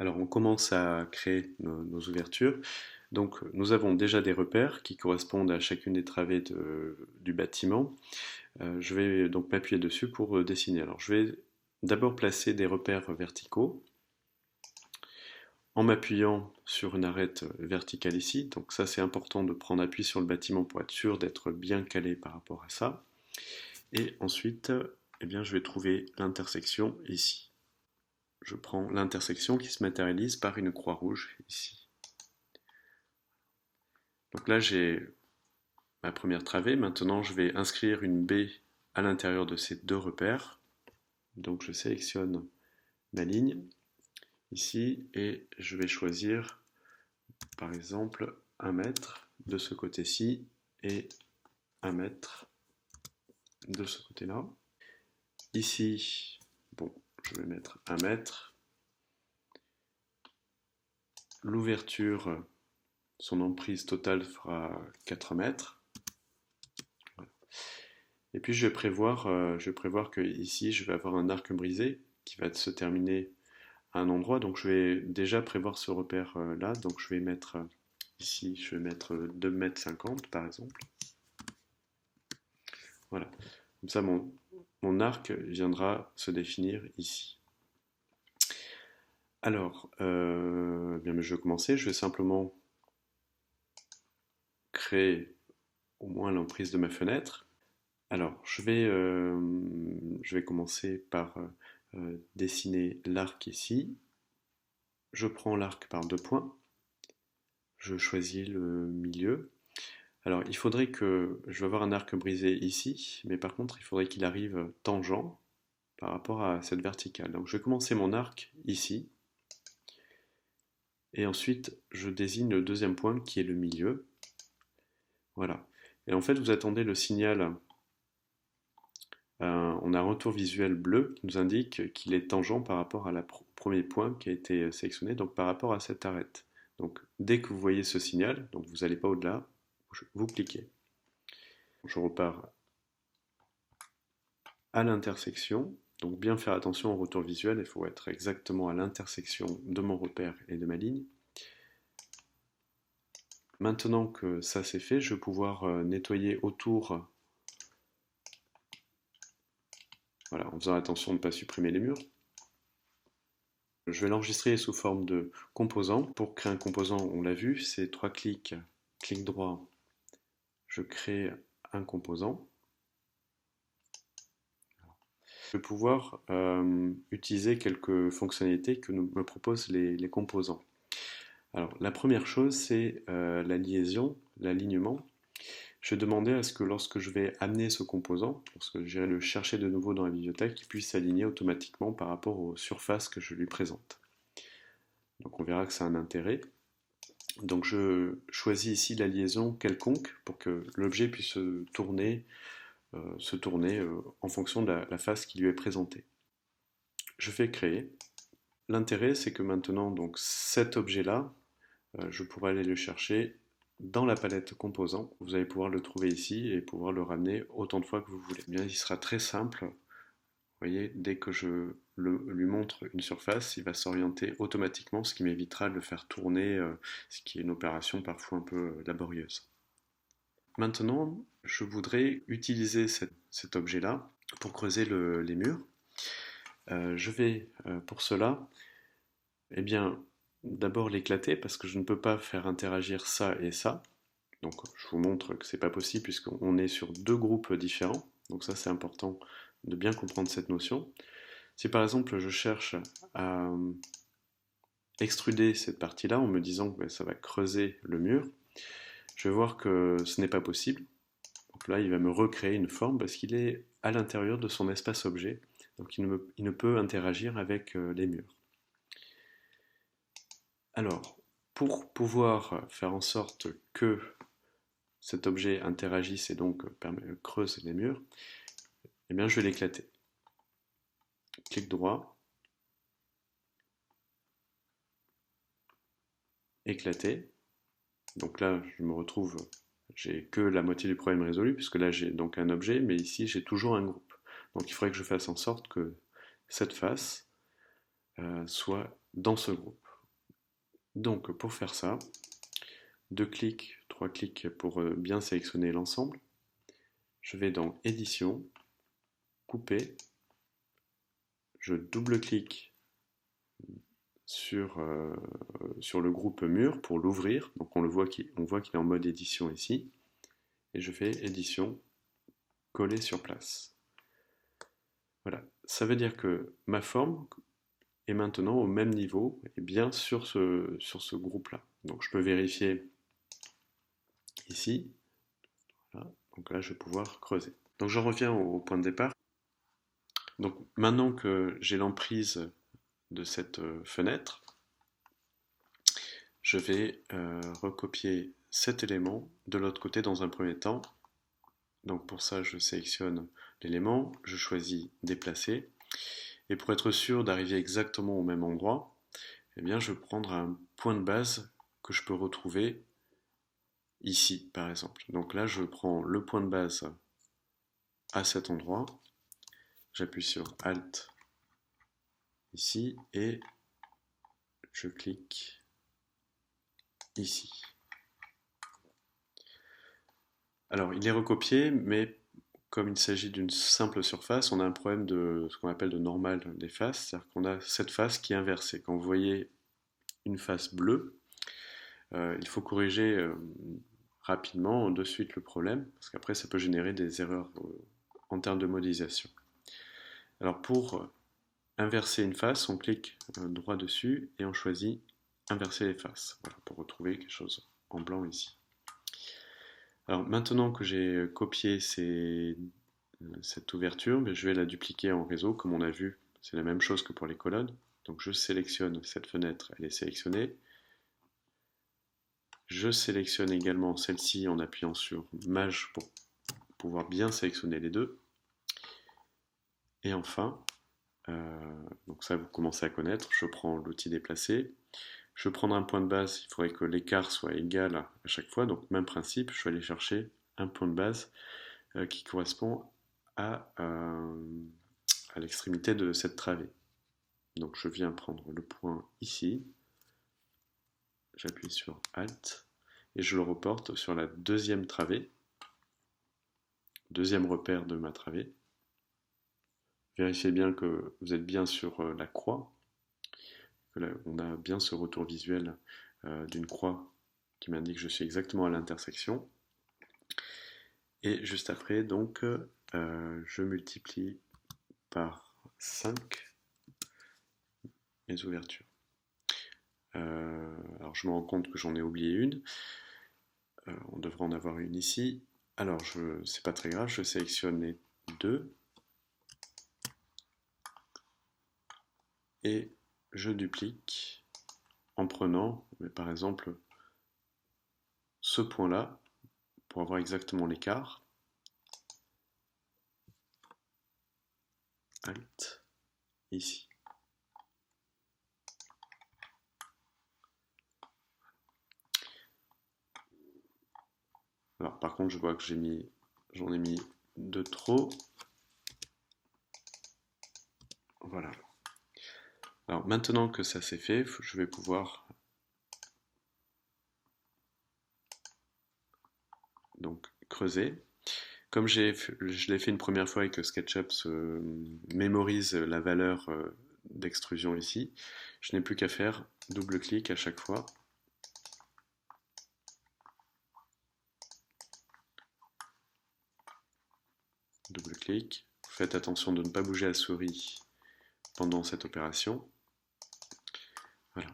Alors on commence à créer nos ouvertures. Donc nous avons déjà des repères qui correspondent à chacune des travées du bâtiment. Je vais donc m'appuyer dessus pour dessiner. Alors je vais d'abord placer des repères verticaux en m'appuyant sur une arête verticale ici. Donc ça c'est important de prendre appui sur le bâtiment pour être sûr d'être bien calé par rapport à ça. Et ensuite, eh bien, je vais trouver l'intersection ici. Je prends l'intersection qui se matérialise par une croix rouge ici. Donc là j'ai ma première travée. Maintenant je vais inscrire une baie à l'intérieur de ces deux repères. Donc je sélectionne ma ligne ici et je vais choisir par exemple 1 mètre de ce côté-ci et 1 mètre de ce côté-là. Ici, bon, je vais mettre 1 mètre. L'ouverture, son emprise totale fera 4 mètres. Et puis je vais prévoir que ici je vais avoir un arc brisé qui va se terminer à un endroit. Donc je vais déjà prévoir ce repère là. Donc je vais mettre ici, je vais mettre 2,50 m par exemple. Voilà. Comme ça mon arc viendra se définir ici. Alors, bien, je vais commencer. Je vais simplement créer au moins l'emprise de ma fenêtre. Alors, je vais commencer par dessiner l'arc ici. Je prends l'arc par 2 points. Je choisis le milieu. Alors, il faudrait que je vais avoir un arc brisé ici, mais par contre, il faudrait qu'il arrive tangent par rapport à cette verticale. Donc, je vais commencer mon arc ici. Et ensuite, je désigne le deuxième point qui est le milieu. Voilà. Et en fait, vous attendez le signal. On a un retour visuel bleu qui nous indique qu'il est tangent par rapport à la premier point qui a été sélectionné, donc par rapport à cette arête. Donc dès que vous voyez ce signal, donc vous n'allez pas au-delà, vous cliquez. Je repars à l'intersection, donc bien faire attention au retour visuel, il faut être exactement à l'intersection de mon repère et de ma ligne. Maintenant que ça c'est fait, je vais pouvoir nettoyer autour, voilà, en faisant attention de ne pas supprimer les murs. Je vais l'enregistrer sous forme de composant. Pour créer un composant, on l'a vu, c'est 3 clics, clic droit, je crée un composant. Je vais pouvoir utiliser quelques fonctionnalités que me proposent les composants. Alors, la première chose, c'est la liaison, l'alignement. Je vais demander à ce que lorsque je vais amener ce composant, lorsque j'irai le chercher de nouveau dans la bibliothèque, il puisse s'aligner automatiquement par rapport aux surfaces que je lui présente. Donc on verra que ça a un intérêt. Donc je choisis ici la liaison quelconque pour que l'objet puisse se tourner en fonction de la face qui lui est présentée. Je fais créer. L'intérêt c'est que maintenant donc cet objet-là, je pourrai aller le chercher dans la palette composants. Vous allez pouvoir le trouver ici et pouvoir le ramener autant de fois que vous voulez. Bien, il sera très simple. Vous voyez, dès que je lui montre une surface, il va s'orienter automatiquement, ce qui m'évitera de le faire tourner, ce qui est une opération parfois un peu laborieuse. Maintenant, je voudrais utiliser cet objet-là pour creuser les murs. Je vais, pour cela, eh bien, d'abord l'éclater, parce que je ne peux pas faire interagir ça et ça. Donc je vous montre que c'est pas possible puisqu'on est sur deux groupes différents. Donc ça c'est important de bien comprendre cette notion. Si par exemple je cherche à extruder cette partie-là en me disant que ça va creuser le mur, je vais voir que ce n'est pas possible. Donc là il va me recréer une forme parce qu'il est à l'intérieur de son espace objet. Donc il ne peut interagir avec les murs. Alors, pour pouvoir faire en sorte que cet objet interagisse et donc creuse les murs, eh bien je vais l'éclater. Clic droit, éclater. Donc là, je me retrouve, j'ai que la moitié du problème résolu, puisque là j'ai donc un objet, mais ici j'ai toujours un groupe. Donc il faudrait que je fasse en sorte que cette face soit dans ce groupe. Donc pour faire ça, 2 clics, 3 clics pour bien sélectionner l'ensemble. Je vais dans Édition, Couper, je double-clique sur le groupe mur pour l'ouvrir. Donc on voit qu'il est en mode édition ici. Et je fais Édition, Coller sur place. Voilà, ça veut dire que ma forme est maintenant au même niveau et bien sur ce groupe-là. Donc je peux vérifier ici. Voilà. Donc là, je vais pouvoir creuser. Donc je reviens au point de départ. Donc maintenant que j'ai l'emprise de cette fenêtre, je vais recopier cet élément de l'autre côté dans un premier temps. Donc pour ça, je sélectionne l'élément, je choisis déplacer. Et pour être sûr d'arriver exactement au même endroit, eh bien, je vais prendre un point de base que je peux retrouver ici, par exemple. Donc là, je prends le point de base à cet endroit, j'appuie sur Alt ici et je clique ici. Alors, il est recopié, mais comme il s'agit d'une simple surface, on a un problème de ce qu'on appelle de normal des faces, c'est-à-dire qu'on a cette face qui est inversée. Quand vous voyez une face bleue, il faut corriger rapidement de suite le problème, parce qu'après ça peut générer des erreurs en termes de modélisation. Alors pour inverser une face, on clique droit dessus et on choisit inverser les faces, voilà, pour retrouver quelque chose en blanc ici. Alors maintenant que j'ai copié cette ouverture, je vais la dupliquer en réseau, comme on a vu, c'est la même chose que pour les colonnes. Donc je sélectionne cette fenêtre, elle est sélectionnée. Je sélectionne également celle-ci en appuyant sur Maj pour pouvoir bien sélectionner les deux. Et enfin, donc ça vous commencez à connaître, je prends l'outil déplacer. Je vais prendre un point de base, il faudrait que l'écart soit égal à chaque fois, donc même principe, je vais aller chercher un point de base qui correspond à l'extrémité de cette travée. Donc je viens prendre le point ici, j'appuie sur Alt et je le reporte sur la deuxième travée, deuxième repère de ma travée. Vérifiez bien que vous êtes bien sur la croix, que là, on a bien ce retour visuel d'une croix qui m'indique que je suis exactement à l'intersection. Et juste après, donc, je multiplie par 5 mes ouvertures. Alors je me rends compte que j'en ai oublié une. On devrait en avoir une ici. Alors, c'est pas très grave, je sélectionne les deux. Et je duplique en prenant, par exemple, ce point-là pour avoir exactement l'écart. Alt, ici. Alors par contre, je vois que j'en ai mis de trop. Voilà. Alors maintenant que ça c'est fait, je vais pouvoir donc creuser. Comme je l'ai fait une première fois et que SketchUp mémorise la valeur d'extrusion ici, je n'ai plus qu'à faire double-clic à chaque fois. Double-clic. Faites attention de ne pas bouger la souris pendant cette opération. Voilà.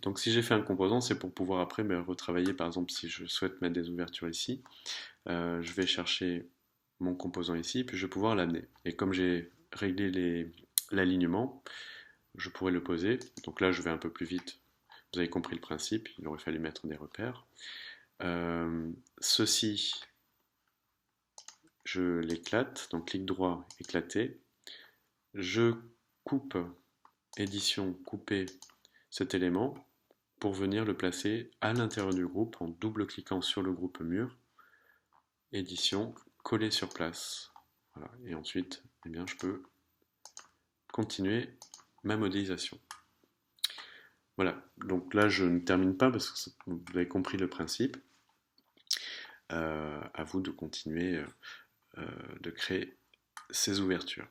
Donc si j'ai fait un composant, c'est pour pouvoir après me retravailler. Par exemple, si je souhaite mettre des ouvertures ici, je vais chercher mon composant ici, puis je vais pouvoir l'amener. Et comme j'ai réglé l'alignement, je pourrais le poser. Donc là, je vais un peu plus vite. Vous avez compris le principe, il aurait fallu mettre des repères. Ceci, je l'éclate, donc clic droit, éclater. Je coupe, édition, couper cet élément pour venir le placer à l'intérieur du groupe en double-cliquant sur le groupe mur, édition, coller sur place. Voilà. Et ensuite, eh bien, je peux continuer ma modélisation. Voilà, donc là je ne termine pas parce que vous avez compris le principe. À vous de continuer de créer ces ouvertures.